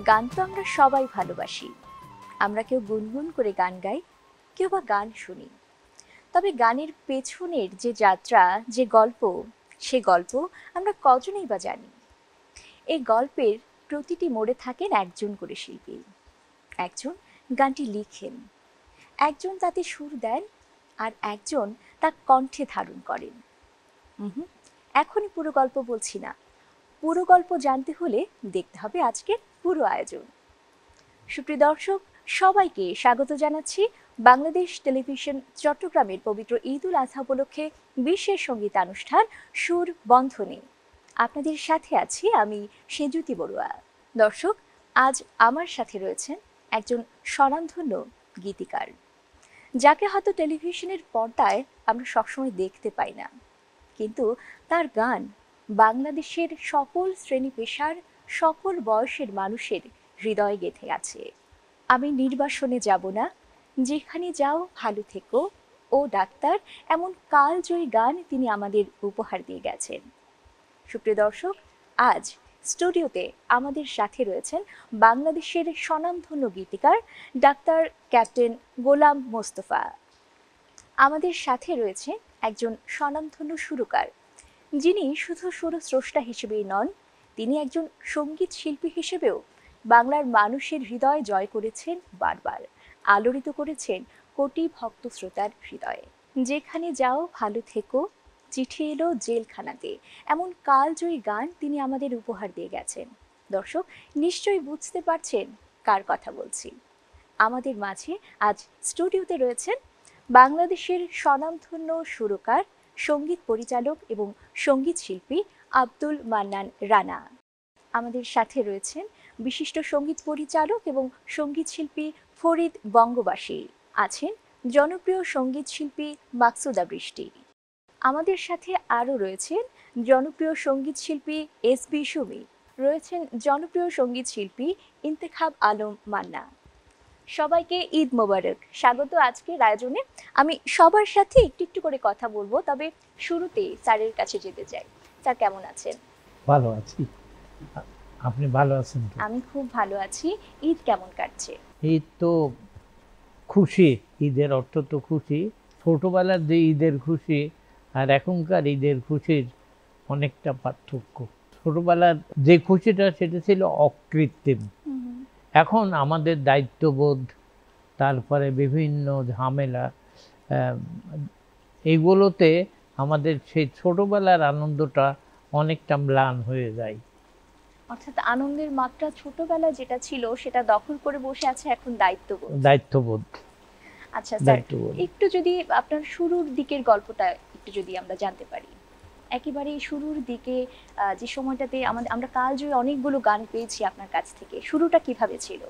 গান তো আমরা সবাই ভালোবাসি। আমরা কেউ গুনগুন করে গান গাই, কেউ বা গান শুনি। তবে গানের পেছনের যে যাত্রা, যে গল্প, সে গল্প আমরা কজনেই বা জানি। এই গল্পের প্রতিটি মোড়ে থাকেন একজন করে শিল্পী। একজন গানটি লিখেন, একজন তাতে সুর দেন, আর একজন তা কণ্ঠে ধারণ করেন। এখনই পুরো গল্প বলছি না, পুরো গল্প জানতে হলে দেখতে হবে আজকের পুরো আয়োজন। সুপ্রিয় দর্শক, সবাইকে স্বাগত জানাচ্ছি বাংলাদেশ টেলিভিশন চট্টগ্রামের পবিত্র ঈদ উল আজহা উপলক্ষে বিশেষ সঙ্গীতানুষ্ঠান সুর বন্ধনে। আপনাদের সাথে আছি আমি সেজুতি বড়ুয়া। দর্শক, আজ আমার সাথে রয়েছেন একজন স্বনামধন্য গীতিকার, যাকে হয়তো টেলিভিশনের পর্দায় আমরা সবসময় দেখতে পাই না, কিন্তু তার গান বাংলাদেশের সকল শ্রেণী পেশার, সকল বয়সের মানুষের হৃদয়ে গেঁথে আছে। আমি নির্বাসনে যাব না, যেখানে যাও ভালো থেকো, ও ডাক্তার, এমন কালজয়ী গান তিনি আমাদের উপহার দিয়ে গেছেন। সুপ্রিয় দর্শক, আজ স্টুডিওতে আমাদের সাথে রয়েছেন বাংলাদেশের স্বনামধন্য গীতিকার ডাক্তার ক্যাপ্টেন গোলাম মোস্তফা। আমাদের সাথে রয়েছে একজন স্বনামধন্য সুরকার, যিনি শুধু সুরস্রষ্টা হিসেবেই নন, তিনি একজন সঙ্গীত শিল্পী হিসেবেও বাংলার মানুষের হৃদয় জয় করেছেন, বারবার আলোড়িত করেছেন কোটি ভক্ত শ্রোতার হৃদয়ে। যেখানে যাও ভালো থেকো, চিঠি এলো জেলখানাতে, এমন কালজয়ী গান তিনি আমাদের উপহার দিয়ে গেছেন। দর্শক নিশ্চয়ই বুঝতে পারছেন কার কথা বলছি। আমাদের মাঝে আজ স্টুডিওতে রয়েছেন বাংলাদেশের স্বনামধন্য সুরকার, সঙ্গীত পরিচালক এবং সঙ্গীত শিল্পী আব্দুল মান্নান রানা। আমাদের সাথে রয়েছেন বিশিষ্ট সঙ্গীত পরিচালক এবং সঙ্গীত শিল্পী ফরিদ বঙ্গবাসী। আছেন জনপ্রিয় সঙ্গীত শিল্পী মাকসুদা বৃষ্টি। আমাদের সাথে আরও রয়েছেন জনপ্রিয় সঙ্গীত শিল্পী এসবি সুমি, রয়েছেন জনপ্রিয় সঙ্গীত শিল্পী ইন্তেখাব আলম মান্না। সবাইকে ঈদ মোবারক, স্বাগত আজকের আয়োজনে। আমি সবার সাথে একটু একটু করে কথা বলবো, তবে শুরুতে স্যারের কাছে যেতে চাই। স্যার কেমন আছেন? ভালো আছি, আপনি ভালো আছেন? আমি খুব ভালো আছি। ঈদ কেমন কাটছে? ঈদ তো খুশি, ঈদের অর্থ তো খুশি। ছোটবেলার যে ঈদের খুশি আর এখনকার ঈদের খুশির অনেকটা পার্থক্য। ছোটবেলার যে খুশিটা সেটা ছিল অকৃত্রিম। এখন আমাদের দায়িত্ববোধ, তারপরে বিভিন্ন ঝামেলা, এইগুলোতে আমাদের সেই ছোটবেলার আনন্দটা অনেকটা ম্লান হয়ে যায়। অর্থাৎ আনন্দের মাত্রা ছোটবেলায় যেটা ছিল সেটা দখল করে বসে আছে এখন দায়িত্ববোধ। আচ্ছা স্যার, একটু যদি আপনার শুরুর দিকের গল্পটা একটু যদি আমরা জানতে পারি। একেবারে শুরুর দিকে যে সময়টাতে আমরা কালজয়ী অনেকগুলো গান পেয়েছি আপনার কাছ থেকে, শুরুটা কিভাবে ছিল?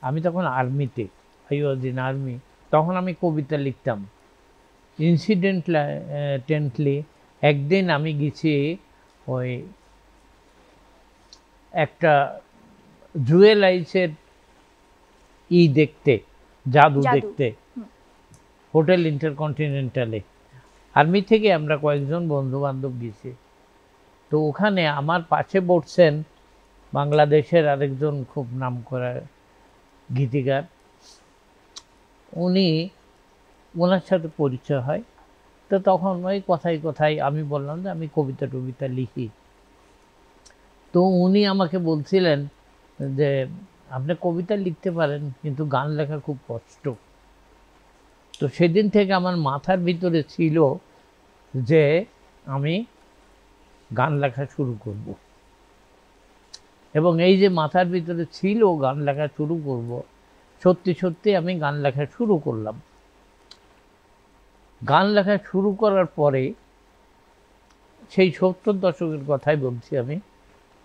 আমি তখন আর্মিতে, আই ওয়াজ ইন আর্মি। তখন আমি কবিতা লিখতাম। ইনসিডেন্টলি একদিন আমি গেছি ওই একটা জুয়েলাইসের দেখতে, জাদু দেখতে, হোটেল ইন্টারকন্টিনেন্টালে। আর্মি থেকে আমরা কয়েকজন বন্ধু বান্ধব গেছি। তো ওখানে আমার পাশে বসছেন বাংলাদেশের আরেকজন খুব নামকরা গীতিকার। ওনার সাথে পরিচয় হয়। তো তখন ওই কথায় কথায় আমি বললাম যে আমি কবিতা টবিতা লিখি। তো উনি আমাকে বলছিলেন যে আপনি কবিতা লিখতে পারেন, কিন্তু গান লেখা খুব কষ্ট। তো সেদিন থেকে আমার মাথার ভিতরে ছিল যে আমি গান লেখা শুরু করব। এবং এই যে মাথার ভিতরে ছিল গান লেখা শুরু করব, সত্যি সত্যি আমি গান লেখা শুরু করলাম। গান লেখা শুরু করার পরে সেই 70 দশকের কথাই বলছি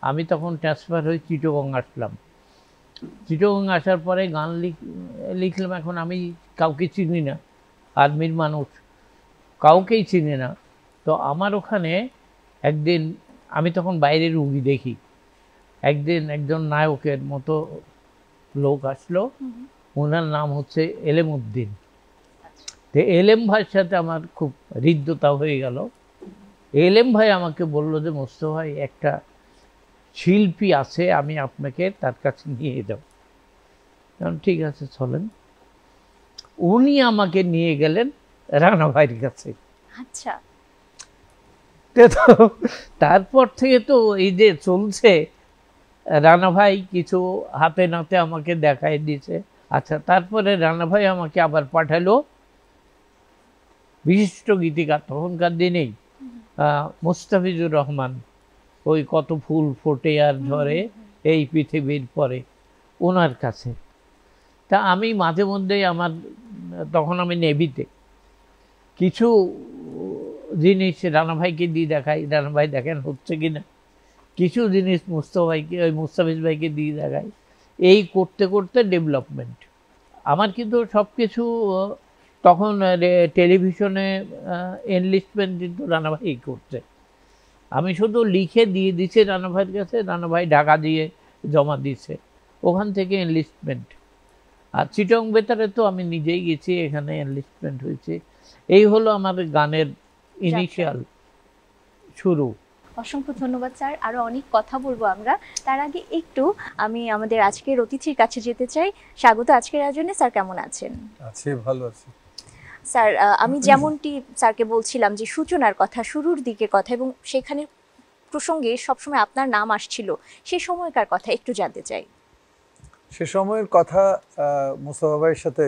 আমি তখন ট্রান্সফার হয়ে চিটাগং আসলাম। চিটাগং আসার পরে গান লিখলাম। এখন আমি কাউকে চিনি না, আর্মির মানুষ, কাউকেই চিনি না। তো আমার ওখানে একদিন, আমি তখন বাইরে রুগী দেখি, একদিন একজন নায়কের মতো লোক আসলো। ওনার নাম হচ্ছে এলেম উদ্দিন। তো এলেম ভাইয়ের সাথে আমার খুব হৃদ্যতা হয়ে গেল। এলেম ভাই আমাকে বলল যে মোস্তফা ভাই, একটা শিল্পী আছে, আমি আপনাকে তার কাছে নিয়ে যাব। ঠিক আছে চলেন। উনি আমাকে নিয়ে গেলেন রানা ভাইয়ের কাছে। আচ্ছা। তো তারপর থেকে তো এই যে চলছে, রানা ভাই কিছু হাতে নাতে আমাকে দেখাই দিয়েছে। আচ্ছা, তারপরে রানা ভাই আমাকে আবার পাঠালো বিশিষ্ট গীতিকার তখনকার দিনেই মুস্তাফিজুর রহমান, ওই কত ফুল ফোটে আর ঝরে এই পৃথিবীর পরে, ওনার কাছে। তা আমি মাঝে মধ্যেই আমার, তখন আমি নেভিতে, কিছু জিনিস রানা ভাইকে দিয়ে দেখাই, রানা ভাই দেখেন হচ্ছে কিনা, কিছু জিনিস মুস্তাফিজ ভাইকে দিয়ে দেখাই। এই করতে করতে ডেভেলপমেন্ট আমার। কিন্তু সব কিছু তখন টেলিভিশনে এনলিস্টমেন্ট কিন্তু রানা ভাই করছে, আমি শুধু লিখে দিয়ে দিচ্ছি রানা ভাইয়ের কাছে, রানা ভাই ঢাকা দিয়ে জমা দিচ্ছে, ওখান থেকে এনলিস্টমেন্ট। আর চিটং বেতারে তো আমি নিজেই গেছি, এখানে এনলিস্টমেন্ট হয়েছে। এই হলো আমার গানের ইনিশিয়াল শুরু। অসংখ্য ধন্যবাদ স্যার, আরো অনেক কথা বলবো আমরা। তার আগে একটু আমি আমাদের আজকের অতিথির কাছে যেতে চাই। স্বাগত আজকের আয়োজনে। স্যার কেমন আছেন? আছি, ভালো আছি স্যার। আমি যেমনটি স্যারকে বলছিলাম যে সূচনার কথা, শুরুর দিকের কথা, এবং সেখানে প্রসঙ্গে সবসময় আপনার নাম আসছিল, সেই সময়কার কথা একটু জানতে চাই। সে সময়ের কথা মুস্তাফা ভাইয়ের সাথে,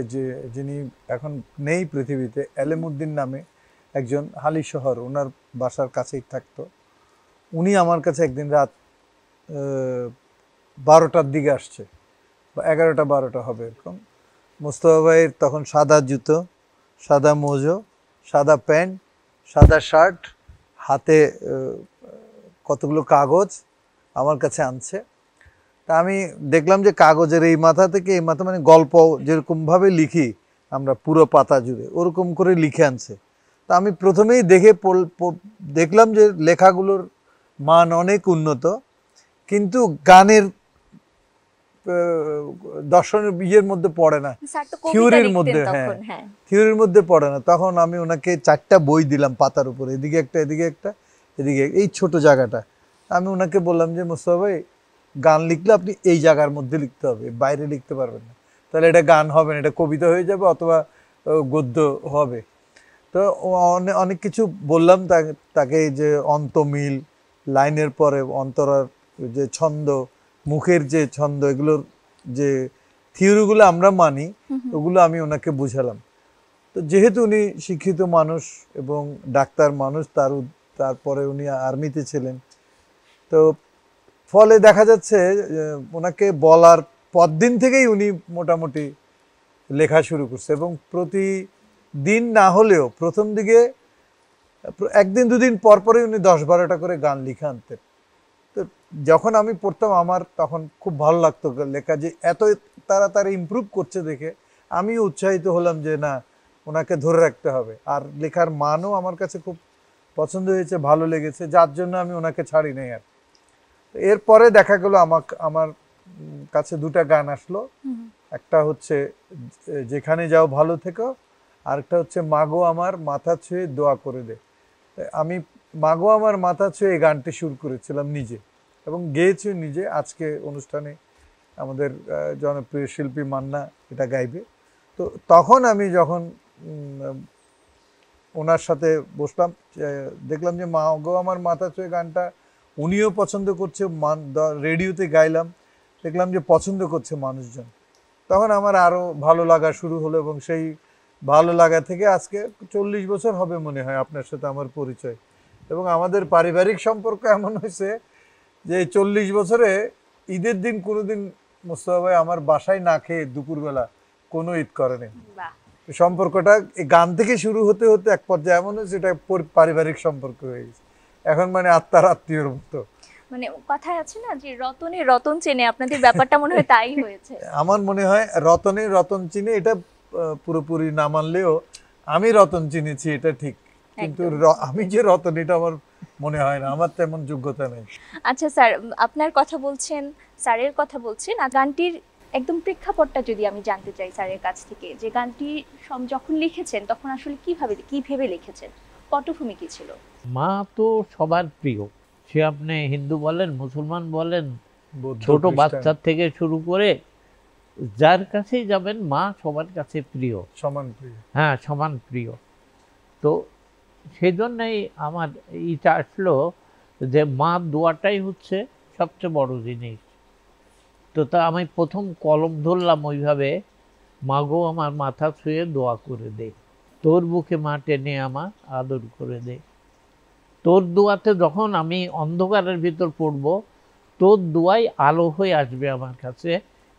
যিনি এখন নেই পৃথিবীতে, এলেমউদ্দিন নামে একজন, হালি শহর, ওনার বাসার কাছেই থাকতো। উনি আমার কাছে একদিন রাত 12টার দিকে আসছে, বা 11টা 12টা হবে এরকম। মুস্তাফা ভাইয়ের তখন সাদা জুতো, সাদা মোজো, সাদা প্যান্ট, সাদা শার্ট, হাতে কতগুলো কাগজ আমার কাছে আনছে। তা আমি দেখলাম যে কাগজের এই মাথা থেকে এই মাথা, মানে গল্প যেরকমভাবে লিখি আমরা পুরো পাতা জুড়ে, ওরকম করে লিখে আনছে। তা আমি প্রথমেই দেখলাম যে লেখাগুলোর মান অনেক উন্নত, কিন্তু গানের দর্শনের ইয়ের মধ্যে পড়ে না, থিওরির মধ্যে, হ্যাঁ থিওরির মধ্যে পড়ে না। তখন আমি ওনাকে 4টা বই দিলাম পাতার উপরে, এদিকে একটা, এদিকে একটা, এদিকে এই ছোট জায়গাটা। আমি ওনাকে বললাম যে মুস্তাফা ভাই, গান লিখলে আপনি এই জায়গার মধ্যে লিখতে হবে, বাইরে লিখতে পারবেন না, তাহলে এটা গান হবে না, এটা কবিতা হয়ে যাবে অথবা গদ্য হবে। তো অনেক কিছু বললাম তাকে, যে অন্তমিল, লাইনের পরে অন্তরার যে ছন্দ, মুখের যে ছন্দ, এগুলোর যে থিওরিগুলো আমরা মানি, ওগুলো আমি ওনাকে বুঝালাম। তো যেহেতু উনি শিক্ষিত মানুষ এবং ডাক্তার মানুষ, তারপরে উনি আর্মিতে ছিলেন, তো ফলে দেখা যাচ্ছে ওনাকে বলার পরদিন থেকেই উনি মোটামুটি লেখা শুরু করছে, এবং প্রতিদিন না হলেও প্রথম দিকে একদিন দুদিন পর পরই উনি 10-12টা করে গান লিখে আনতেন। তো যখন আমি পড়তাম, আমার তখন খুব ভালো লাগতো লেখা, যে এত তাড়াতাড়ি ইমপ্রুভ করছে দেখে আমি উৎসাহিত হলাম যে না, ওনাকে ধরে রাখতে হবে। আর লেখার মানও আমার কাছে খুব পছন্দ হয়েছে, ভালো লেগেছে, যার জন্য আমি ওনাকে ছাড়ি নাই। আর এরপরে দেখা গেল আমার কাছে 2টা গান আসলো, একটা হচ্ছে যেখানে যাও ভালো থেকো, আরেকটা হচ্ছে মাগো আমার মাথা ছুঁয়ে দোয়া করে দে। আমি মাগো আমার মাথা ছুঁয়ে এই গানটি সুর করেছিলাম নিজে, এবং গেয়েছি নিজে। আজকে অনুষ্ঠানে আমাদের জনপ্রিয় শিল্পী মান্না এটা গাইবে। তো তখন আমি যখন ওনার সাথে বসলাম, দেখলাম যে মাগো আমার মাথা ছুঁয়ে গানটা উনিও পছন্দ করছে, রেডিওতে গাইলাম, দেখলাম যে পছন্দ করছে মানুষজন। তখন আমার আরও ভালো লাগা শুরু হলো, এবং সেই ভালো লাগা থেকে আজকে 40 বছর হবে মনে হয় আপনার সাথে আমার পরিচয়। এবং আমাদের পারিবারিক সম্পর্ক এমন হয়েছে যে 40 বছরে ঈদের দিন কোনোদিন মুস্তাফা ভাই আমার বাসায় না খেয়ে দুপুরবেলা কোনো ঈদ করেনি। সম্পর্কটা এই গান থেকে শুরু হতে হতে এক পর্যায়ে এমন হয়েছে এটা পারিবারিক সম্পর্ক হয়ে গেছে এখন, মানে আত্মার আত্মীয়র মতো। মানে কথায় আছে না যে রতনে রতন চেনে, আপনাদের ব্যাপারটা মনে হয় তাই হয়েছে। আমার মনে হয় রতনে রতন চিনে, এটা পুরোপুরি না মানলেও আমি রতন চিনেছি, এটা ঠিক, কিন্তু আমি যে রতন এটা আমার মনে হয় না, আমার তেমন যোগ্যতা নেই। আচ্ছা স্যার, আপনার কথা বলছেন, স্যারের কথা বলছেন, আর গানটির একদম প্রেক্ষাপটটা যদি আমি জানতে চাই স্যারের কাছ থেকে, যে গানটি যখন লিখেছেন তখন আসলে কি ভেবে লিখেছেন, পটভূমি কি ছিল? মা তো সবার প্রিয়, সে আপনি হিন্দু বলেন, মুসলমান বলেন, বৌদ্ধ, ছোট খ্রিস্টান, বাচ্চার থেকে শুরু করে যার কাছেই যাবেন মা সবার কাছে প্রিয়, সমান প্রিয়। হ্যাঁ সমান প্রিয়। তো সেই জন্যই আমার ইটা আসলো যে মা দোয়াটাই হচ্ছে সবচেয়ে বড় জিনিস। তো তা আমি প্রথম কলম ধরলাম ওইভাবে, মাগো আমার মাথা ছুঁয়ে দোয়া করে দে, তোর বুকে মা টেনে আমার আদর করে দে, তোর দোয়াতে যখন আমি অন্ধকারের ভিতর পড়ব, তোর দোয়াই আলো হয়ে আসবে আমার কাছে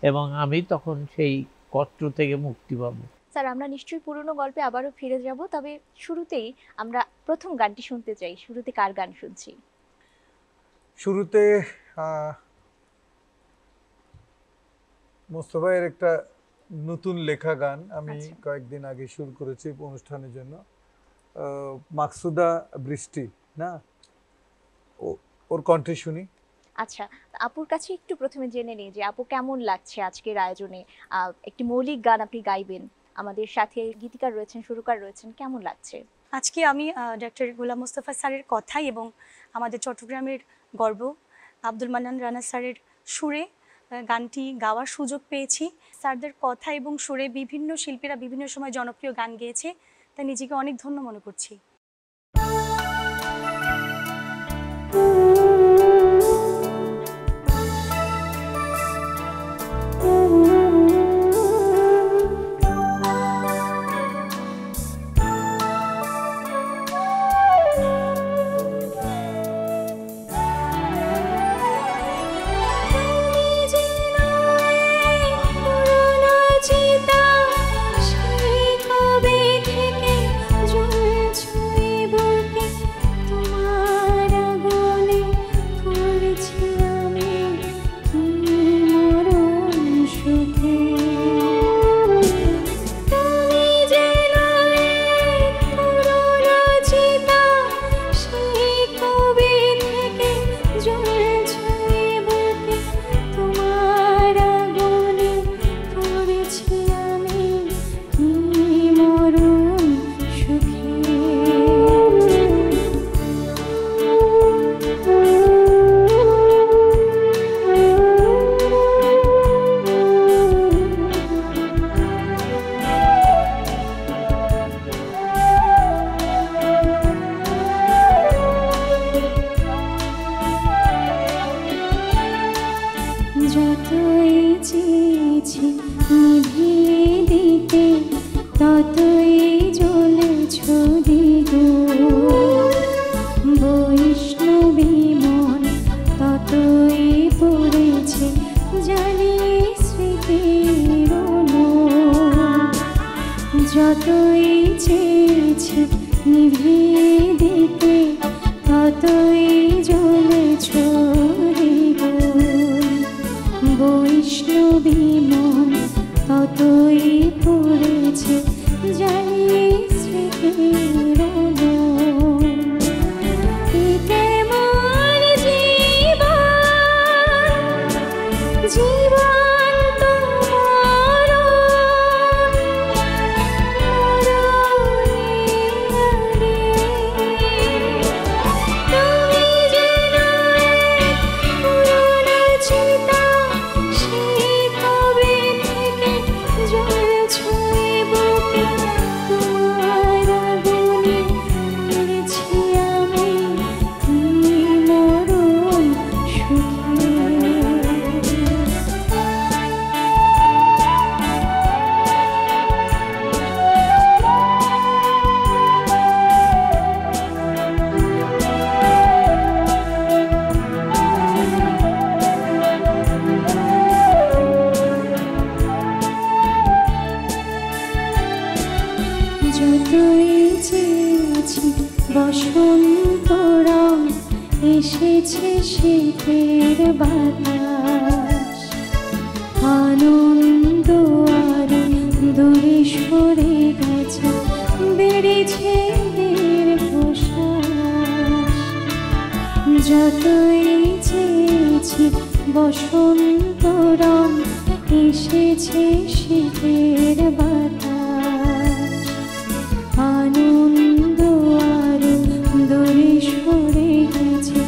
এবং আমি তখন সেই কষ্ট থেকে মুক্তি পাবো। স্যার, আমরা নিশ্চয়ই পুরনো গল্পে আবারও ফিরে যাব, তবে শুরুতেই আমরা প্রথম গানটি শুনতে চাই। শুরুতে কার গান শুনছি? শুরুতে মোস্তফায়ের একটা নতুন লেখা গান আমি কয়েকদিন আগে শুরু করেছি অনুষ্ঠানের জন্য, মাকসুদা বৃষ্টি, না ওর কণ্ঠে শুনি। আচ্ছা, আপুর কাছে একটু প্রথমে জেনে নিই যে আপু কেমন লাগছে আজকের আয়োজনে। একটি মৌলিক গান আপনি গাইবেন, আমাদের সাথে গীতিকার রয়েছেন, সুরকার রয়েছেন, কেমন লাগছে? আজকে আমি ডক্টর গোলাম মোস্তফা স্যারের কথাই এবং আমাদের চট্টগ্রামের গর্ব আব্দুল মান্নান রানা স্যারের সুরে গানটি গাওয়ার সুযোগ পেয়েছি। স্যারদের কথা এবং সুরে বিভিন্ন শিল্পীরা বিভিন্ন সময় জনপ্রিয় গান গেয়েছে, তাই নিজেকে অনেক ধন্য মনে করছি। আনন্দ আরো দূরে সরে গেছে।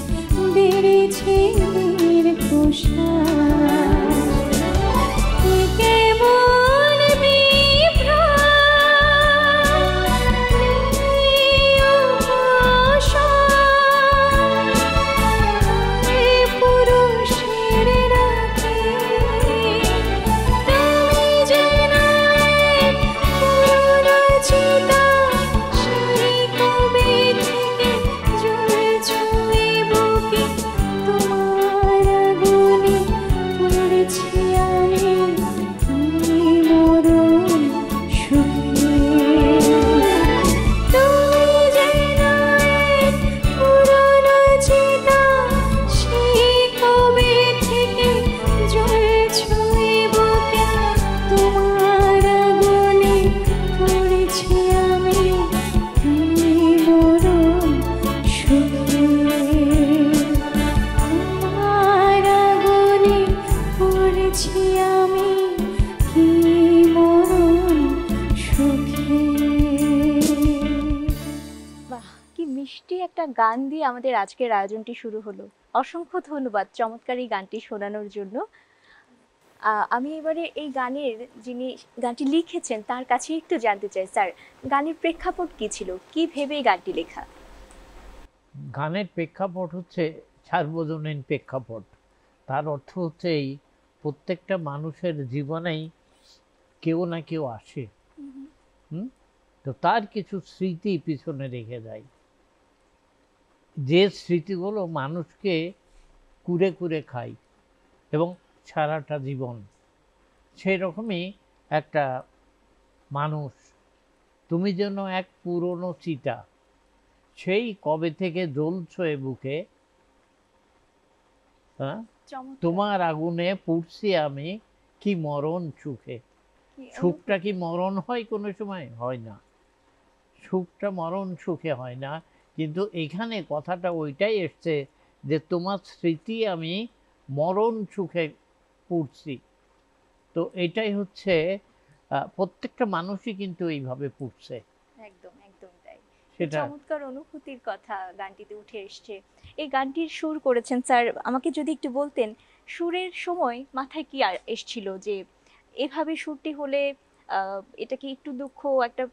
পড়েছি আমি কি মরণ সুখে। তুই যেন এক পুরনো চিতা, সেই কবে থেকে জ্বলছ এ বুকে। তোমার আগুনে পড়েছি আমি কি মরণ সুখে। তোমার আগুনে পড়েছি আমি কি মরণ সুখে। বাহ, কি মিষ্টি একটা গান দিয়ে আমাদের আজকের আয়োজনটি শুরু হলো। অসংখ্য ধন্যবাদ চমৎকার এই গানটি শোনানোর জন্য। আমি এবারে এই গানের যিনি গানটি লিখেছেন তার কাছে একটু জানতে চাই, স্যার গানের প্রেক্ষাপট কি ছিল, কি ভেবে এই গানটি লেখা? গানের প্রেক্ষাপট হচ্ছে সার্বজনীন প্রেক্ষাপট। তার অর্থ হচ্ছে এই প্রত্যেকটা মানুষের জীবনেই কেউ না কেউ আসে, তো তার কিছু স্মৃতি পিছনে রেখে যায়, যে স্মৃতিগুলো মানুষকে কুরে কুরে খায় এবং সারাটা জীবন। সেই রকমই একটা মানুষ, তুমি যেন এক পুরনো চিতা, সেই কবে থেকে জ্বলছ এ বুকে, হ্যাঁ, তোমার আগুনে পুড়ছি আমি কি মরণ সুখে। সুখটা কি মরণ হয় কোনো সময়? হয় না, সুখটা মরণ সুখে হয় না। কিন্তু এখানে কথাটা ওইটাই এসছে যে তোমার স্মৃতি আমি মরণ সুখে পুড়ছি। তো এটাই হচ্ছে প্রত্যেকটা মানুষই কিন্তু এইভাবে পুড়ছে। একদম একদম তাই। সেটা চমৎকার অনুভূতির কথা গানটিতে উঠে এসছে। এই গানটির সুর করেছেন স্যার, আমাকে যদি একটু বলতেন সুরের সময় মাথায় কি এসছিল যে এভাবে সুরটি হলে এটা কি একটু দুঃখ একটা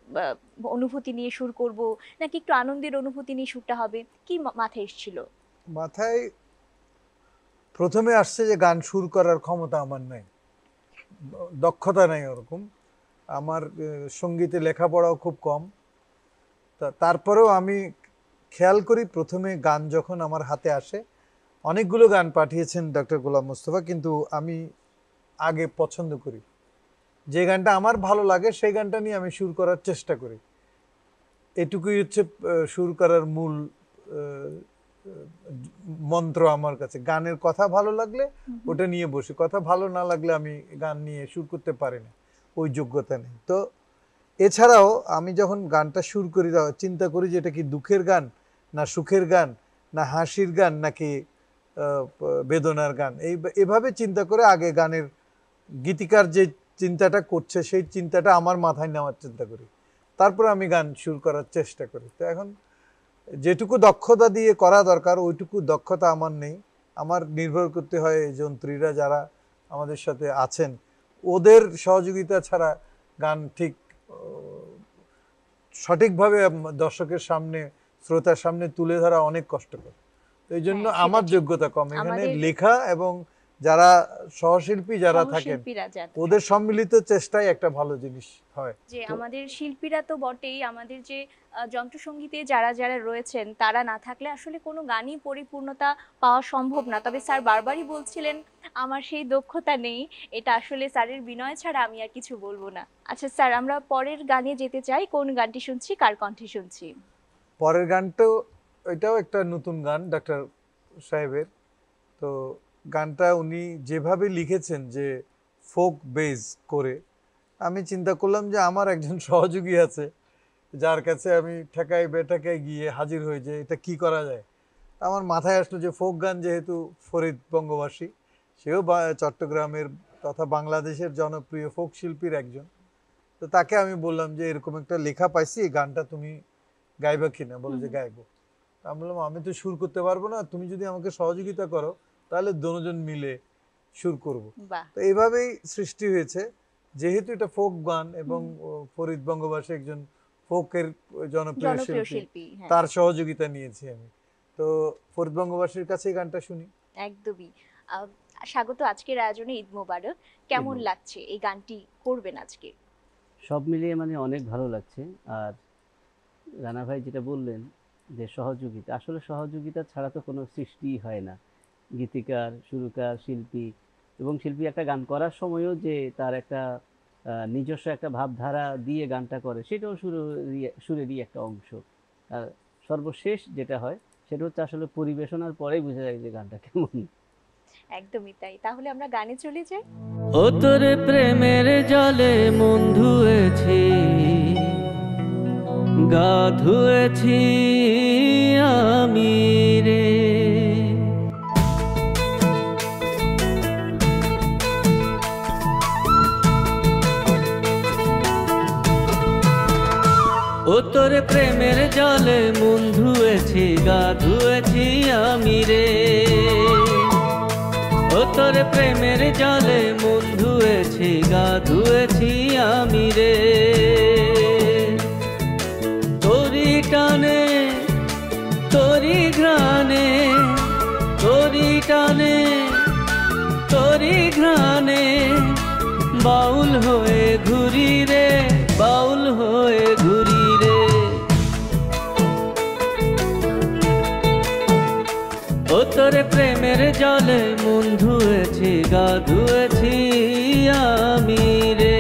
অনুভূতি নিয়ে সুর করব, নাকি একটু আনন্দের অনুভূতি নিয়ে সুরটা হবে, কি মাথায় এসছিল? মাথায় প্রথমে আসছে যে গান সুর করার ক্ষমতা আমার নাই, দক্ষতা নাই ওরকম। আমার সঙ্গীতে লেখাপড়াও খুব কম। তারপরেও আমি খেয়াল করি প্রথমে গান যখন আমার হাতে আসে, অনেকগুলো গান পাঠিয়েছেন ডক্টর গোলাম মোস্তফা, কিন্তু আমি আগে পছন্দ করি যে গানটা আমার ভালো লাগে সেই গানটা নিয়ে আমি সুর করার চেষ্টা করি। এটুকুই হচ্ছে সুর করার মূল মন্ত্র আমার কাছে। গানের কথা ভালো লাগলে ওটা নিয়ে বসি, কথা ভালো না লাগলে আমি গান নিয়ে সুর করতে পারি না, ওই যোগ্যতা নেই। তো এছাড়াও আমি যখন গানটা সুর করি চিন্তা করি যে এটা কি দুঃখের গান না সুখের গান, না হাসির গান নাকি বেদনার গান। এভাবে চিন্তা করে আগে গানের গীতিকার যে চিন্তাটা করছে সেই চিন্তাটা আমার মাথায় নেওয়ার চিন্তা করি, তারপরে আমি গান সুর করার চেষ্টা করি। তো এখন যেটুকু দক্ষতা দিয়ে করা দরকার ওইটুকু দক্ষতা আমার নেই। আমার নির্ভর করতে হয় যন্ত্রীরা যারা আমাদের সাথে আছেন, ওদের সহযোগিতা ছাড়া গান ঠিক সঠিকভাবে দর্শকের সামনে, শ্রোতার সামনে তুলে ধরা অনেক কষ্টকর। তো এই জন্য আমার যোগ্যতা কম। এখানে লেখা এবং যারা সহশিল্পী যারা থাকেন ওদের সম্মিলিত চেষ্টায় একটা ভালো জিনিস হয়। যে আমাদের শিল্পীরা তো বটেই, আমাদের যে যন্ত্রসঙ্গীতে যারা যারা রয়েছেন তারা না থাকলে আসলে কোনো গানই পরিপূর্ণতা পাওয়া সম্ভব না। তবে স্যার বারবারই বলছিলেন আমার সেই দক্ষতা নেই, এটা আসলে স্যারের বিনয় ছাড়া আমি আর কিছু বলবো না। আচ্ছা স্যার, আমরা পরের গানে যেতে চাই। কোন গানটি শুনছি, কার কণ্ঠে শুনছি? পরের গানটাও এটাও একটা নতুন গান ডাক্তার সাহেবের। তো গানটা উনি যেভাবে লিখেছেন যে ফোক বেজ করে, আমি চিন্তা করলাম যে আমার একজন সহযোগী আছে যার কাছে আমি ঠেকাই বেঠাকাই গিয়ে হাজির হয়ে যে এটা কি করা যায়। আমার মাথায় আসলো যে ফোক গান যেহেতু ফরিদ বঙ্গবাসী, সেও চট্টগ্রামের তথা বাংলাদেশের জনপ্রিয় ফোক শিল্পীর একজন, তো তাকে আমি বললাম যে এরকম একটা লেখা পাইছি, এই গানটা তুমি গাইবা কিনা? বলে যে গাইবো। আমি বললাম আমি তো সুর করতে পারবো না, তুমি যদি আমাকে সহযোগিতা করো তাহলে দুজন মিলে সুর করব। তো এইভাবেই সৃষ্টি হয়েছে। যেহেতু এটা ফোক গান এবং ফরিদ বঙ্গবাসী একজন ফোকের জনপ্রিয় শিল্পী, তার সহযোগিতা নিয়েছি আমি। তো ফরিদ বঙ্গবাসীর কাছে এই গানটা শুনি। একদমই। স্বাগত আজকের আয়োজনে, ঈদ মোবারক। কেমন লাগছে এই গানটি করবেন আজকে? সব মিলিয়ে মানে অনেক ভালো লাগছে। আর রানা ভাই যেটা বললেন যে সহযোগিতা, আসলে সহযোগিতা ছাড়া তো কোনো সৃষ্টিই হয় না। গীতিকার, সুরকার, শিল্পী, তো এবং শিল্পী একটা গান করার সময়ও যে তার একটা নিজস্ব একটা ভাবধারা দিয়ে গানটা করে, সেটাও সুরেরই একটা অংশ। আর সর্বশেষ যেটা হয় সেটা হচ্ছে আসলে পরিবেশনার পরেই বোঝা যায় যে গানটা কেমন। একদমই তাই। তাহলে আমরা গানে চলে যাই। ও তোরে প্রেমের জলে মন ধুয়েছি, গা ধুয়েছি আমি রে। ও তোরে প্রেমের জলে মন ধুয়েছি, গা ধুয়েছি আমি রে। ও তোরে প্রেমের জলে মন ধুয়েছি, গা ধুয়েছি আমি রে। তোরি টানে তোরি ঘ্রাণে, তোরি টানে তোরি ঘ্রাণে, বাউল হয়ে ঘুরি রে, বাউল হয়ে ঘুরি রে। ও তোরে প্রেমের জলে মন ধুয়েছি, গা ধুয়েছি আমি রে।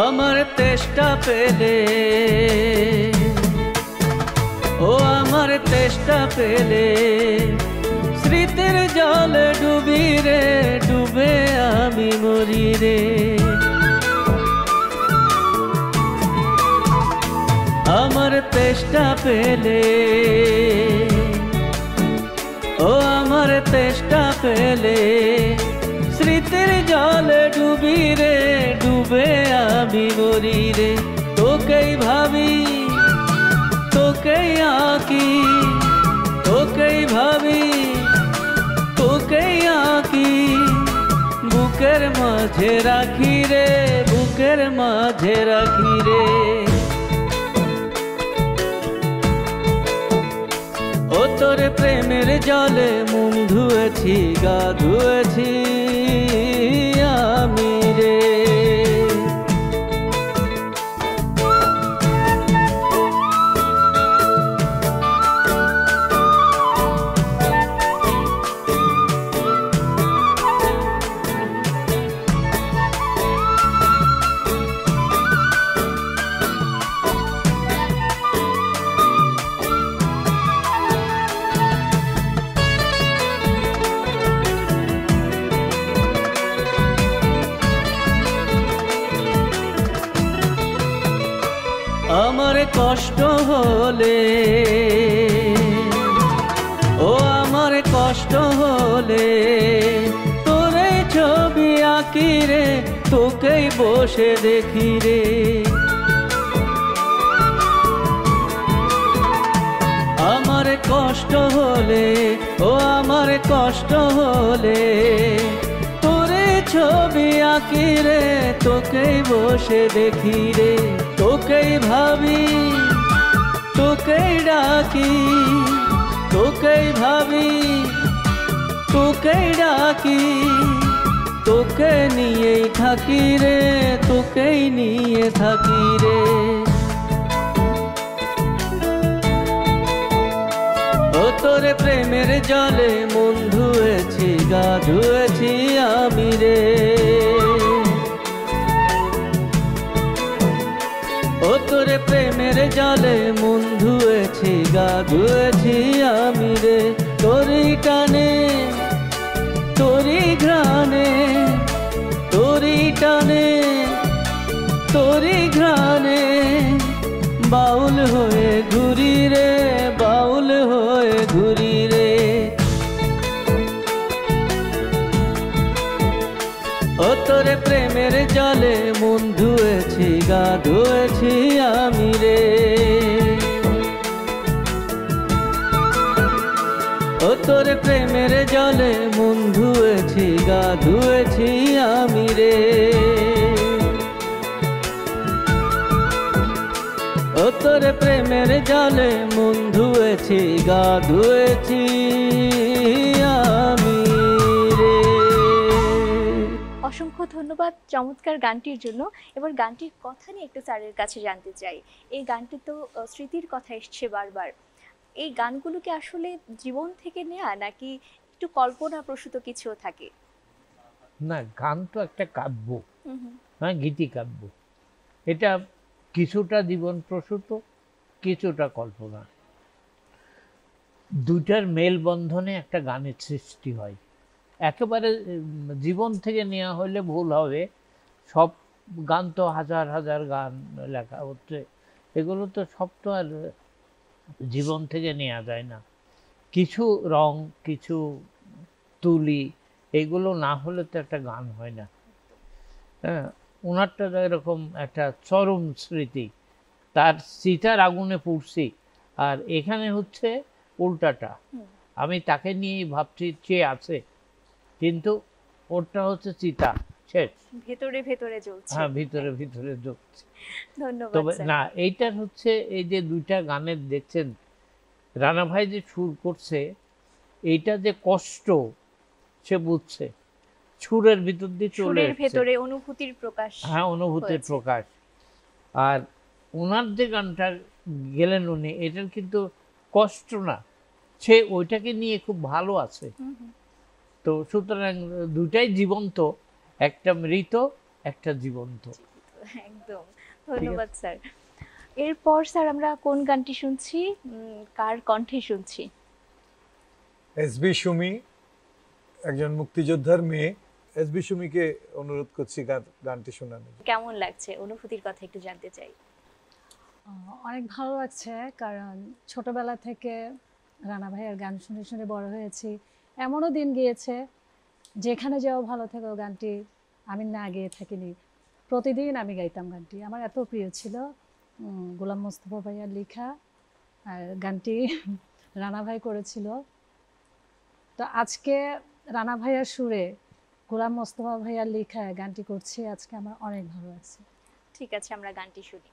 আমার তেষ্টা পেলে, ও আমার তেষ্টা পেলে, স্মৃতির জলে ডুবি রে, ডুবে আমি মরি রে। আমার তেষ্টা পেলে, ও আমার তেষ্টা পেলে, স্মৃতির জলে ডুবি রে, ডুবে আমি মরি রে। তোকেই ভাবি, তোকেই আঁকি, তোকেই ভাবি, তোকেই আঁকি, বুকের মাঝে রাখি রে, বুকের মাঝে রাখি রে। ও তোরে প্রেমের জলে মন ধুয়েছি, গা ধুয়েছি আমি রে। আমার কষ্ট হলে, ও আমার কষ্ট হলে, তোরে ছবি আঁকি রে, তোকেই বসে দেখি রে। আমার কষ্ট হলে, ও আমার কষ্ট হলে, তোরে ছবি আঁকি রে, তোকেই বসে দেখি রে। তোকেই ভাবি, তোকেই ডাকি, তোকেই ভাবি, তোকেই ডাকি, তোকে নিয়েই থাকি রে, তোকেই নিয়ে থাকি রে। ও তোরে প্রেমের জলে মন ধুয়েছি, গা ধুয়েছি আমি রে। ও তোরে প্রেমের জলে মন ধুয়েছি, গা ধুয়েছি আমি রে। তোরি টানে তোরি ঘ্রাণে, তোরি টানে তোরি ঘ্রাণে, বাউল হয়ে ঘুরি রে, বাউল হয়ে ঘুরি রে। ও তোরে প্রেমের জলে মন ধুয়েছি, গা ধুয়েছি আমি রে। ও তোর প্রেমের জলে মন ধুয়েছি, গা ধুয়েছি আমি রে। ও তোর প্রেমের জলে মন ধুয়েছি, গা ধুয়েছি আমি রে। অসংখ্য ধন্যবাদ চমৎকার গানটির জন্য। এবার গানটির কথা নিয়ে একটু স্যারের কাছে জানতে চাই। এই গানটি তো স্মৃতির কথা এসছে বারবার। এই গানগুলোকে আসলে জীবন থেকে নেয়া নাকি একটু কল্পনা প্রসূত কিছুও থাকে? না, গান তো একটা কাব্য, হ্যাঁ, গীতি কাব্য। এটা কিছুটা জীবন প্রসূত, কিছুটা কল্পনা। দুইটার মেলবন্ধনে একটা গানের সৃষ্টি হয়। একেবারে জীবন থেকে নেওয়া হলে ভুল হবে। সব গান তো হাজার হাজার গান লেখা হচ্ছে, এগুলো তো সব তো আর জীবন থেকে নেওয়া যায় না। কিছু রং, কিছু তুলি, এগুলো না হলে তো একটা গান হয় না। হ্যাঁ, ওনারটা এরকম একটা চরম স্মৃতি, তার চিতার আগুনে পুড়ছি। আর এখানে হচ্ছে উল্টাটা, আমি তাকে নিয়ে ভাবছি চেয়ে আছে, কিন্তু ওরটা হচ্ছে চিতা শেষ, ভেতরে ভেতরে জ্বলছে। হ্যাঁ, ভিতরে ভিতরে জ্বলছে। ধন্যবাদ তবে স্যার। না, এইটার হচ্ছে এই যে দুইটা গানের দেখছেন রানা ভাই যে সুর করছে, এইটা যে কষ্ট সে বুঝছে, সুরের ভিতর দিয়ে চলে সুরের এসেছে। ভেতরে অনুভূতির প্রকাশ। হ্যাঁ, অনুভূতির হয়েছে। প্রকাশ। আর ওনার যে গানটা গেলেন উনি, এটার কিন্তু কষ্ট না, সে ওইটাকে নিয়ে খুব ভালো আছে। তো সুতরাং দুইটাই জীবন্ত, একটা মৃত, একটা জীবন্ত। একদম, ধন্যবাদ স্যার। এরপর স্যার আমরা কোন গানটি শুনছি, কার কণ্ঠে শুনছি? এসবি সুমি, একজন মুক্তিযোদ্ধার মেয়ে। এসবি সুমিকে অনুরোধ করছি গানটি শোনানোর। কেমন লাগছে, অনুভূতির কথা একটু জানতে চাই। অনেক ভালো লাগছে, কারণ ছোটবেলা থেকে রানা ভাইয়ের গান শুনে শুনে বড় হয়েছি। এমনও দিন গিয়েছে যেখানে যাও ভালো থেকো গানটি আমি না গেয়ে থাকিনি, প্রতিদিন আমি গাইতাম গানটি। আমার এত প্রিয় ছিল। গোলাম মোস্তফা ভাইয়ার লেখা, আর গানটি রানা ভাই করেছিল। তো আজকে রানা ভাইয়ার সুরে গোলাম মোস্তফা ভাইয়ার লেখা গানটি করছি, আজকে আমার অনেক ভালো লাগছে। ঠিক আছে, আমরা গানটি শুনি।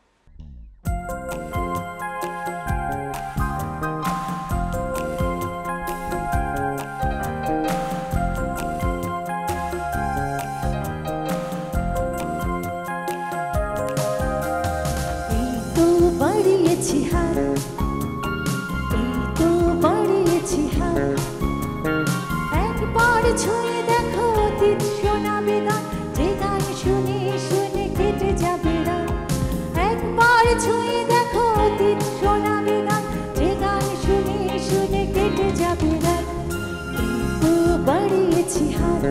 বাড়িয়েছি হাত, এই তো বাড়িয়েছি হাত, একবার ছুঁয়ে দেখো অতীত শোনাবে গান, যে গান শুনে শুনে কেটে যাবে রাত। একবার ছুঁয়ে দেখো অতীত শোনাবে গান, যে গান শুনে শুনে কেটে যাবে রাত। এই তো বাড়িয়েছি হাত,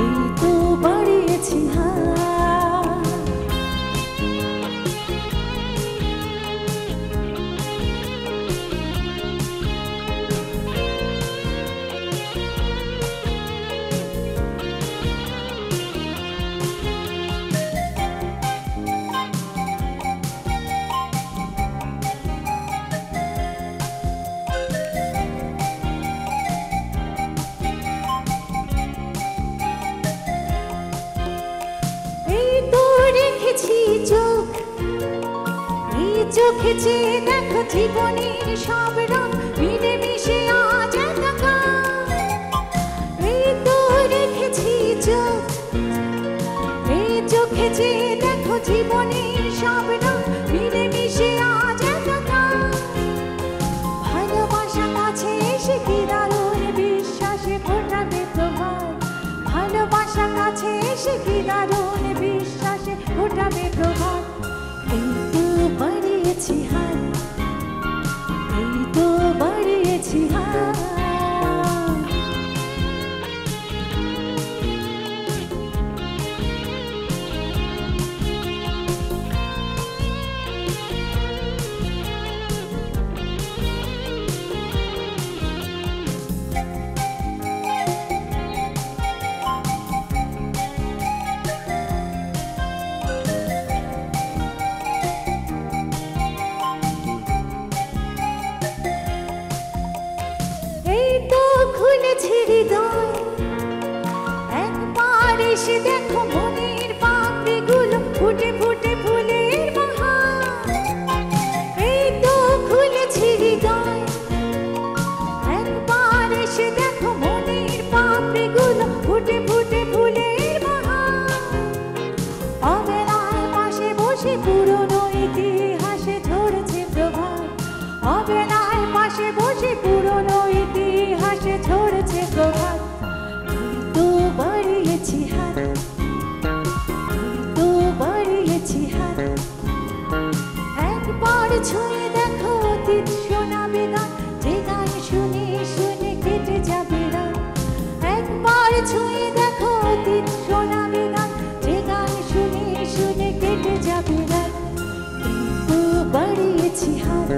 এই তো বাড়িয়েছি হাত। চোখে চেয়ে দেখো জীবনের সব রং মিলে মিশে আজ একাকার। এই তো রেখেছি চোখ, এই চোখে চেয়ে দেখো জীবনের সব রং মিলে মিশে আজ একাকার। ভালোবাসা কাছে এসে কি দারুণ বিশ্বাসে ফোটাবে প্রভাত। ভালোবাসা কাছে এসে কি দারুণ বিশ্বাসে ফোটাবে প্রভাত। এই তো বাড়িয়েছি হাত, এই তো বাড়িয়েছি হাত। ছুঁয়ে দেখো অতীত শোনাবে গান, যে গান শুনে শুনে কেটে যাবে রাত। এই তো বাড়িয়েছি হাত,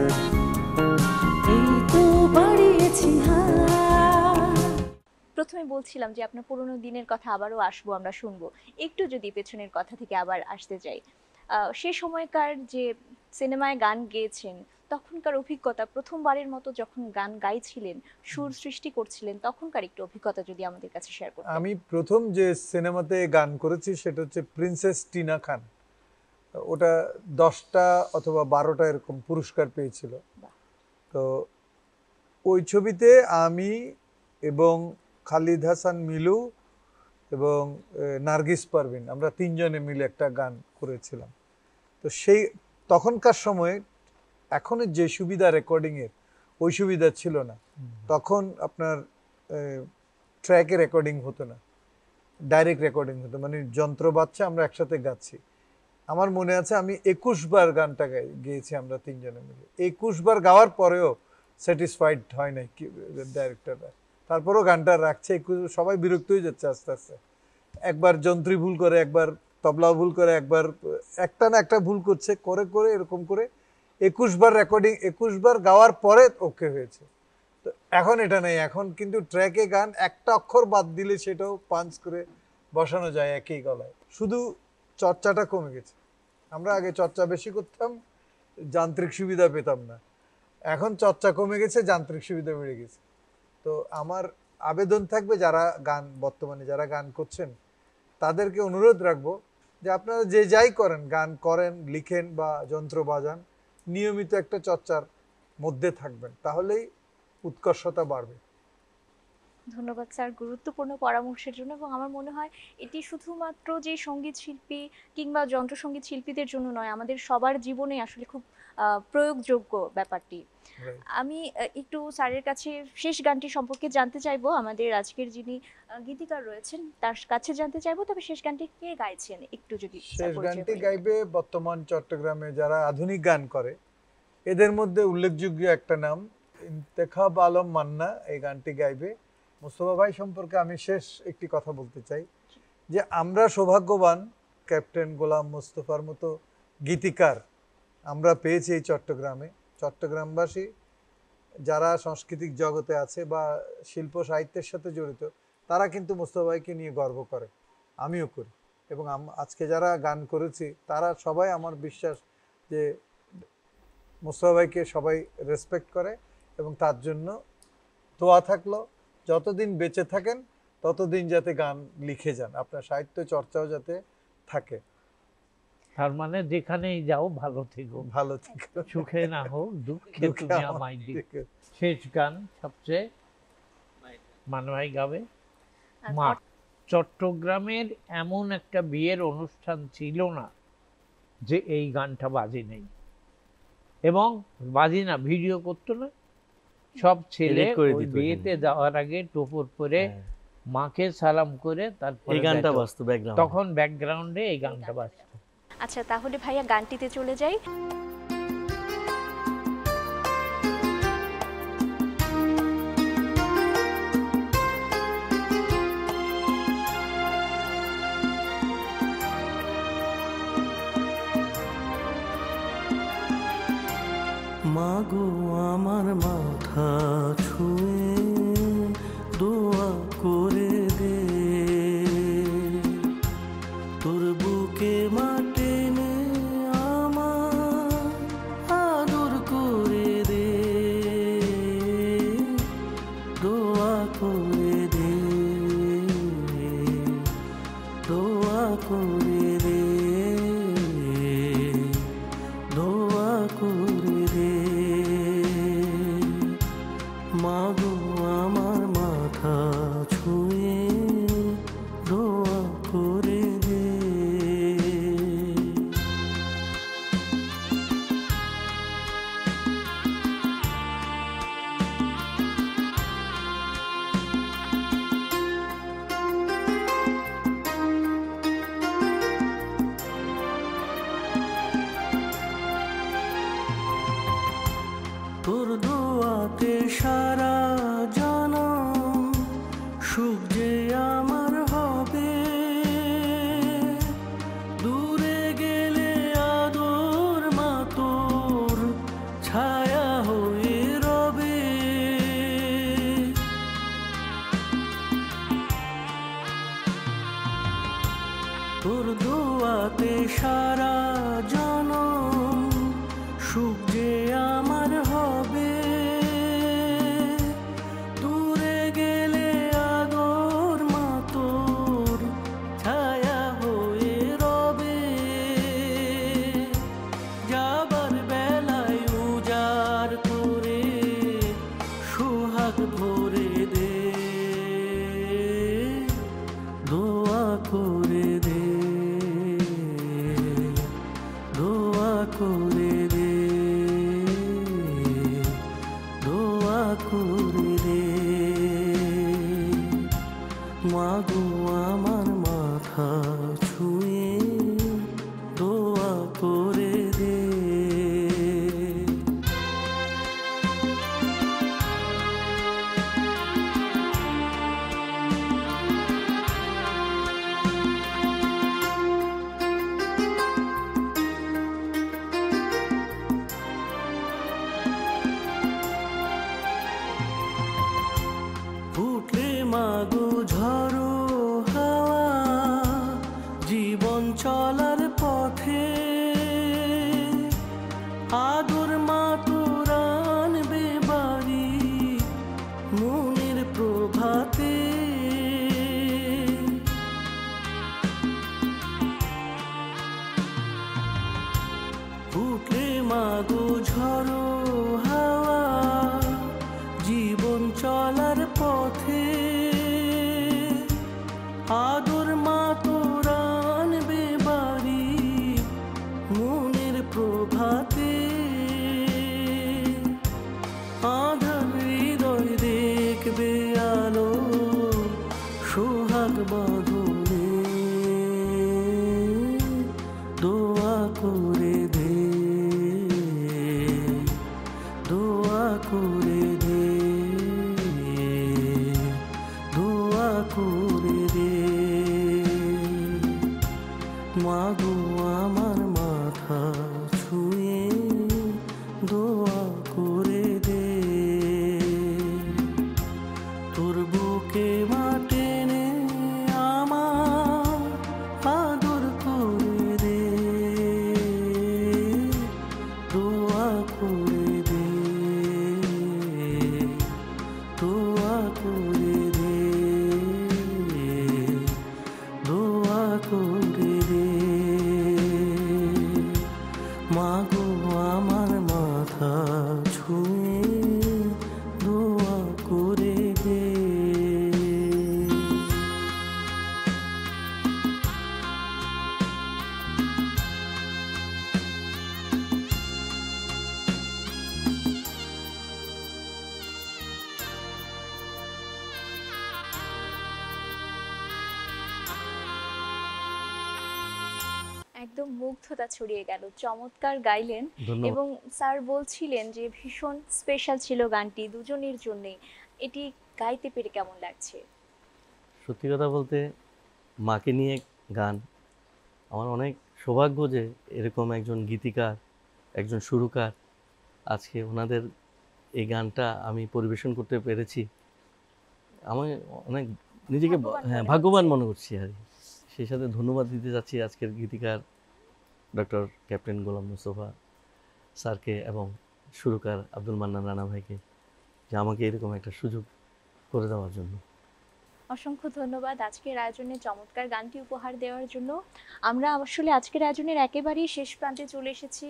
এই তো বাড়িয়েছি হাত। প্রথমে বলছিলাম যে আপনার পুরোনো দিনের কথা আবারও আসবো, আমরা শুনবো। একটু যদি পেছনের কথা থেকে আবার আসতে চাই, সে সময়কার যে সিনেমায় গান গেয়েছেন, তখনকার অভিজ্ঞতা, প্রথমবারের মতো যখন গান গাইছিলেন, সুর সৃষ্টি করছিলেন, তখনকার একটু অভিজ্ঞতা যদি আমাদের কাছে শেয়ার করতেন। আমি প্রথম যে সিনেমাতে গান করেছি সেটা হচ্ছে প্রিন্সেস টিনা খান। ওটা 10টা অথবা 12টা এরকম পুরস্কার পেয়েছিল। তো ওই ছবিতে আমি এবং খালিদ হাসান মিলু এবং নার্গিস পারভিন, আমরা 3 জনে মিলে একটা গান করেছিলাম। তো সেই তখনকার সময়ে এখনের যে সুবিধা রেকর্ডিংয়ের, ওই সুবিধা ছিল না। তখন আপনার ট্র্যাকে রেকর্ডিং হতো না, ডাইরেক্ট রেকর্ডিং হতো, মানে যন্ত্র বাজছে, আমরা একসাথে গাচ্ছি। আমার মনে আছে আমি 21 বার গানটা গেয়েছি আমরা 3 জনে মিলে। 21 বার গাওয়ার পরেও স্যাটিসফাইড হয় নাই ডাইরেক্টররা, তারপরেও গানটা রাখছে। সবাই বিরক্ত হয়ে যাচ্ছে আস্তে আস্তে। একবার যন্ত্রী ভুল করে, একবার তবলা ভুল করে, একবার একটা না একটা ভুল করছে, করে করে এরকম করে 21 বার রেকর্ডিং, 21 বার গাওয়ার পরে ওকে হয়েছে। তো এখন এটা নেই, এখন কিন্তু ট্র্যাকে গান একটা অক্ষর বাদ দিলে সেটাও পাঞ্চ করে বসানো যায় একই গলায়। শুধু চর্চাটা কমে গেছে। আমরা আগে চর্চা বেশি করতাম, যান্ত্রিক সুবিধা পেতাম না। এখন চর্চা কমে গেছে, যান্ত্রিক সুবিধা বেড়ে গেছে। তো আমার আবেদন থাকবে যারা গান, বর্তমানে যারা গান করছেন, তাদেরকে অনুরোধ রাখবো যে আপনারা যে যাই করেন, গান করেন, লিখেন বা যন্ত্র বাজান, নিয়মিত একটা চর্চার মধ্যে থাকবেন, তাহলেই উৎকর্ষতা বাড়বে। ধন্যবাদ স্যার গুরুত্বপূর্ণ পরামর্শের জন্য। এবং আমার মনে হয় এটি শুধুমাত্র যে সঙ্গীত শিল্পী কিংবা যন্ত্রসঙ্গীত শিল্পীদের জন্য নয়, আমাদের সবার জীবনে আসলে খুব প্রয়োগযোগ্য ব্যাপারটি। আমি একটু স্যারের কাছে শেষ গানটি সম্পর্কে জানতে চাইবো, আমাদের আজকের যিনি গীতিকার রয়েছেন তার কাছে জানতে চাইবো। তবে শেষ গানটি কে গাইছেন একটু যদি। শেষ গানটি গাইবে বর্তমান চট্টগ্রামে যারা আধুনিক গান করে, এদের মধ্যে উল্লেখযোগ্য একটা নাম ইন্তেখাব আলম মান্না, এই গানটি গাইবে। মুস্তফা ভাই সম্পর্কে আমি শেষ একটি কথা বলতে চাই যে আমরা সৌভাগ্যবান, ক্যাপ্টেন গোলাম মুস্তফার মতো গীতিকার আমরা পেয়েছি এই চট্টগ্রামে। চট্টগ্রামবাসী যারা সাংস্কৃতিক জগতে আছে বা শিল্প সাহিত্যের সাথে জড়িত, তারা কিন্তু মুস্তফা ভাইকে নিয়ে গর্ব করে, আমিও করি। এবং আজকে যারা গান করেছি তারা সবাই, আমার বিশ্বাস যে মুস্তফা ভাইকে সবাই রেসপেক্ট করে এবং তার জন্য দোয়া থাকলো যতদিন বেঁচে থাকেন ততদিন যাতে গান লিখে যান, আপনার সাহিত্য চর্চাও যাতে থাকে। তার মানে যেখানেই যাও ভালো থেকো, ভালো থেকো, সুখে না হোক দুঃখে তুমি আমায় দিও। শেষ গান সবচেয়ে মানবাই গাবে। মা। চট্টগ্রামের এমন একটা বিয়ের অনুষ্ঠান ছিল না যে এই গানটা বাজে নেই, এবং বাজি না, ভিডিও করতো না। সব ছেলে ওই বিয়েতে যাওয়ার আগে টোপর পরে মাকে সালাম করে তারপরে এই গানটা বাজতো ব্যাকগ্রাউন্ডে, তখন ব্যাকগ্রাউন্ডে এই গানটা বাজতো। আচ্ছা, তাহলে ভাইয়া গানটিতে চলে যাই। মাগো আমার মাথা ছুঁয়ে দোয়া করে দে, তোর বুকে মাটি নে আমার আদর করে দে, দোয়া করে দে, দোয়া করে দে, দোয়া করে দে। মাগো আমার মাথা ছুঁয়ে দোয়া করে দে। তোর দোয়াতে সারা জানাম সুখ যে আমার ঘটে সারা জনম, সুখ যে আমার হবে, দূরে গেলে আগর মা তোর ছায়া হয়ে রবে, যাবার বেলায় উজাড় করে সোহাগ ভরে দে, দোয়া করে দে, দোয়া করে দে, দোয়া করে দে। মাগো আমার মাথা ছুঁয়ে দোয়া করে দে। উঠলে মাগো ঝড়ো হাওয়া জীবন চলার পথে, আদর মা তোর আনবে বাড়ি মনের প্রভাতে, উঠলে মাগো ঝড়ো হাওয়া জীবন চলার পথে, আদর মা তোর আনবে বাড়ি মনের প্রভাতে, আধার হৃদয় দেখবে আলো সোহাগ বাঁধনে, দোয়া করে দে, দোয়া করে দে, দোয়া করে দে। মাগো আমার মাথা ছুঁয়ে দোয়া করে দে, তোর বুকে মা টেনে আমার আদর করে দে, দোয়া করে দে, দোয়া করে দে, দোয়া করে দে। মাগো আমার মাথা ছুঁয়ে দোয়া করে দে। একদম মুগ্ধতা ছড়িয়ে গেল, চমৎকার গাইলেন। ধন্যবাদ। এবং স্যার বলছিলেন যে ভীষণ স্পেশাল ছিল গানটি দুজনের জন্যই। এটি গাইতে পেরে কেমন লাগছে? সত্যি কথা বলতে মাকে নিয়ে গান, আমার অনেক সৌভাগ্য যে এরকম একজন গীতিকার, একজন সুরকার, আজকে ওনাদের এই গানটা আমি পরিবেশন করতে পেরেছি। আমি অনেক নিজেকে ভাগ্যবান মনে করছি আর কি। সেই সাথে ধন্যবাদ দিতে যাচ্ছি আজকের গীতিকার ডক্টর ক্যাপ্টেন গোলাম মোস্তফা স্যারকে এবং সুরকার আব্দুল মান্নান রানা ভাইকে, যে আমাকে এরকম একটা সুযোগ করে দেওয়ার জন্য। অসংখ্য ধন্যবাদ আজকের আয়োজনে চমৎকার গানটি উপহার দেওয়ার জন্য। আমরা আসলে আজকের আয়োজনের একেবারেই শেষ প্রান্তে চলে এসেছি।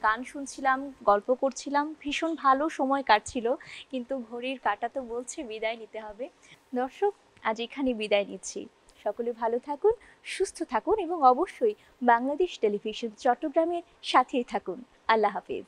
গান শুনছিলাম, গল্প করছিলাম, ভীষণ ভালো সময় কাটছিল, কিন্তু ঘড়ির কাঁটা তো বলছে বিদায় নিতে হবে। দর্শক, আজ এখানে বিদায় নিচ্ছি। সকলে ভালো থাকুন, সুস্থ থাকুন এবং অবশ্যই বাংলাদেশ টেলিভিশন চট্টগ্রামের সাথেই থাকুন। আল্লাহ হাফেজ।